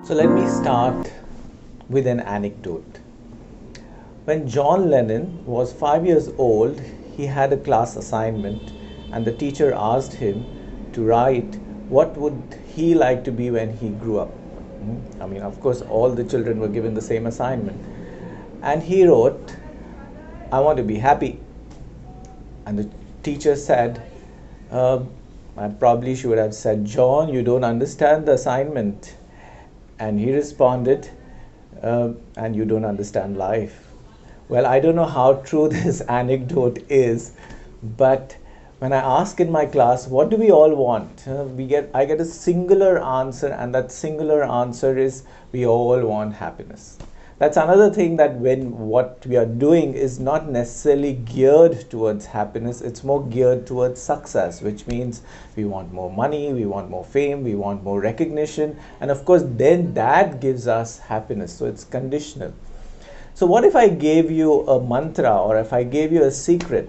So let me start with an anecdote. When John Lennon was 5 years old, he had a class assignment and the teacher asked him to write what would he like to be when he grew up. I mean, of course, all the children were given the same assignment. And he wrote, "I want to be happy." And the teacher said, I probably should have said, "John, you don't understand the assignment." And he responded, "And you don't understand life." Well, I don't know how true this anecdote is, but when I ask in my class, what do we all want? I get a singular answer, and that singular answer is we all want happiness. That's another thing, that when what we are doing is not necessarily geared towards happiness, it's more geared towards success, which means we want more money, we want more fame, we want more recognition, and of course then that gives us happiness. So it's conditional. So what if I gave you a mantra, or if I gave you a secret,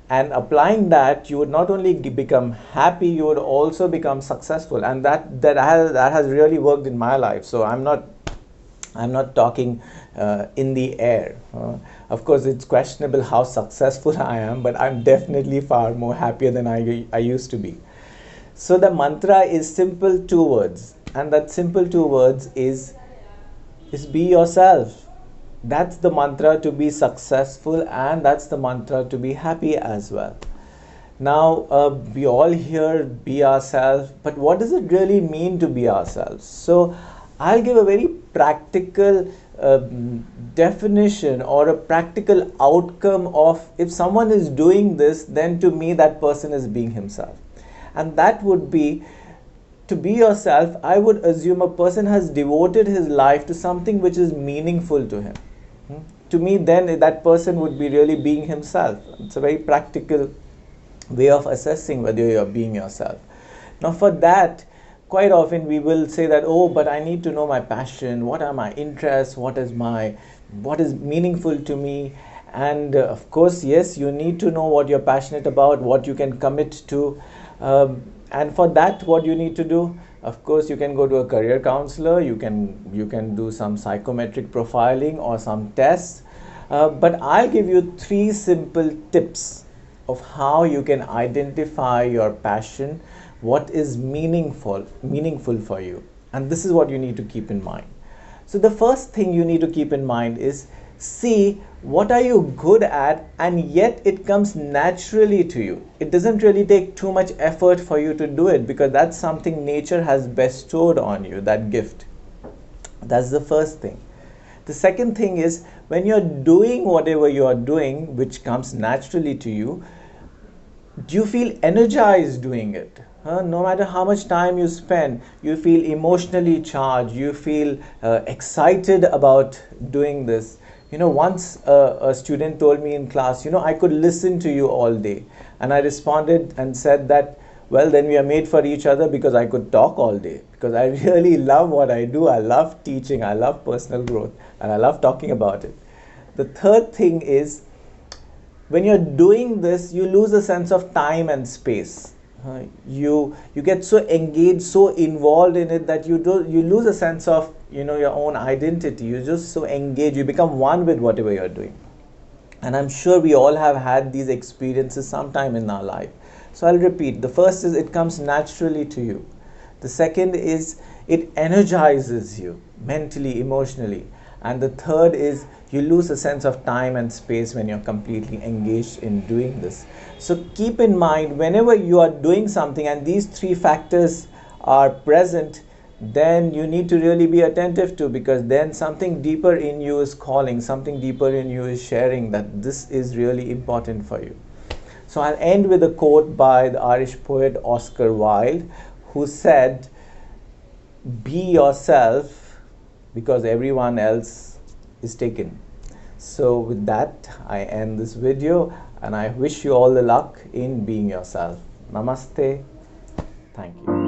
and applying that, you would not only become happy, you would also become successful, and that has really worked in my life. So I'm not talking in the air. Of course, it's questionable how successful I am, but I'm definitely far more happier than I used to be. So the mantra is simple 2 words, and that simple 2 words is be yourself. That's the mantra to be successful, and that's the mantra to be happy as well. Now, we all hear be ourselves, but what does it really mean to be ourselves? So I'll give a very practical definition, or a practical outcome of, if someone is doing this, then to me that person is being himself. And that would be, to be yourself, I would assume a person has devoted his life to something which is meaningful to him. To me, then that person would be really being himself. It's a very practical way of assessing whether you're being yourself. Now for that, quite often we will say that, oh, but I need to know my passion, what are my interests, what is meaningful to me. And of course, yes, you need to know what you're passionate about, what you can commit to. And for that, what you need to do, of course, you can go to a career counselor, you can do some psychometric profiling or some tests. But I'll give you 3 simple tips of how you can identify your passion, what is meaningful for you. And this is what you need to keep in mind. So the first thing you need to keep in mind is, see what are you good at, and yet it comes naturally to you. It doesn't really take too much effort for you to do it, because that's something nature has bestowed on you, that gift. That's the first thing. The second thing is, when you're doing whatever you are doing, which comes naturally to you, do you feel energized doing it? No matter how much time you spend, you feel emotionally charged, you feel excited about doing this. Once a student told me in class, I could listen to you all day. And I responded and said that, well, then we are made for each other, because I could talk all day. Because I really love what I do. I love teaching, I love personal growth, and I love talking about it. The third thing is, when you're doing this, you lose a sense of time and space. You get so engaged, so involved in it, that you lose a sense of your own identity. You're just so engaged, you become one with whatever you're doing. And I'm sure we all have had these experiences sometime in our life. So I'll repeat. The first is, it comes naturally to you. The second is, it energizes you mentally, emotionally. And the third is, you lose a sense of time and space when you're completely engaged in doing this. So keep in mind, whenever you are doing something and these 3 factors are present, then you need to really be attentive to, because then something deeper in you is calling, something deeper in you is sharing that this is really important for you. So I'll end with a quote by the Irish poet Oscar Wilde, who said, "Be yourself, because everyone else is taken." So with that, I end this video, and I wish you all the luck in being yourself. Namaste. Thank you.